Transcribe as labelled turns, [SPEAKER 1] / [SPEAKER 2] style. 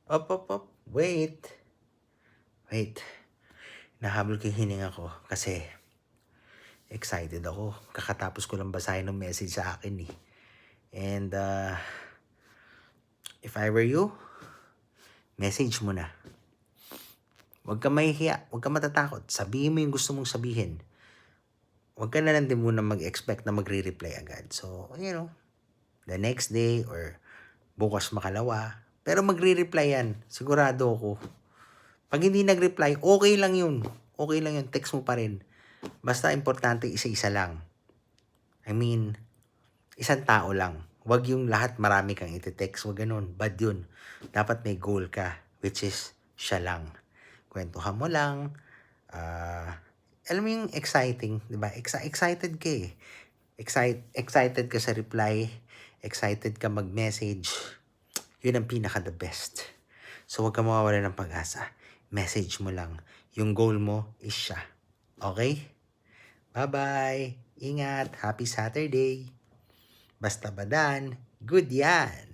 [SPEAKER 1] Op. Wait. Wait. Nahabol ko yung hininga ko kasi excited ako. Kakatapos ko lang basahin ng message sa akin eh. And if I were you, message mo na. Huwag ka mahihiya, huwag ka matatakot. Sabihin mo yung gusto mong sabihin. Huwag ka na lang din muna mag-expect na magre-reply agad. So, the next day or bukas makalawa. Pero magre-reply yan. Sigurado ako. Pag hindi nag-reply, okay lang yun. Okay lang yun. Text mo pa rin. Basta importante isa-isa lang. I mean, isang tao lang. Huwag yung lahat marami kang iti-text. Huwag ganun. Bad yun. Dapat may goal ka, which is siya lang. Kwentuhan mo lang. Alam mo yung exciting, di ba? Excited ka eh. Excited ka sa reply. Excited ka mag-message. Yun ang pinaka the best. So, huwag ka mawawala ng pag-asa. Message mo lang. Yung goal mo is siya. Okay? Bye-bye. Ingat. Happy Saturday. Basta badan. Good yan.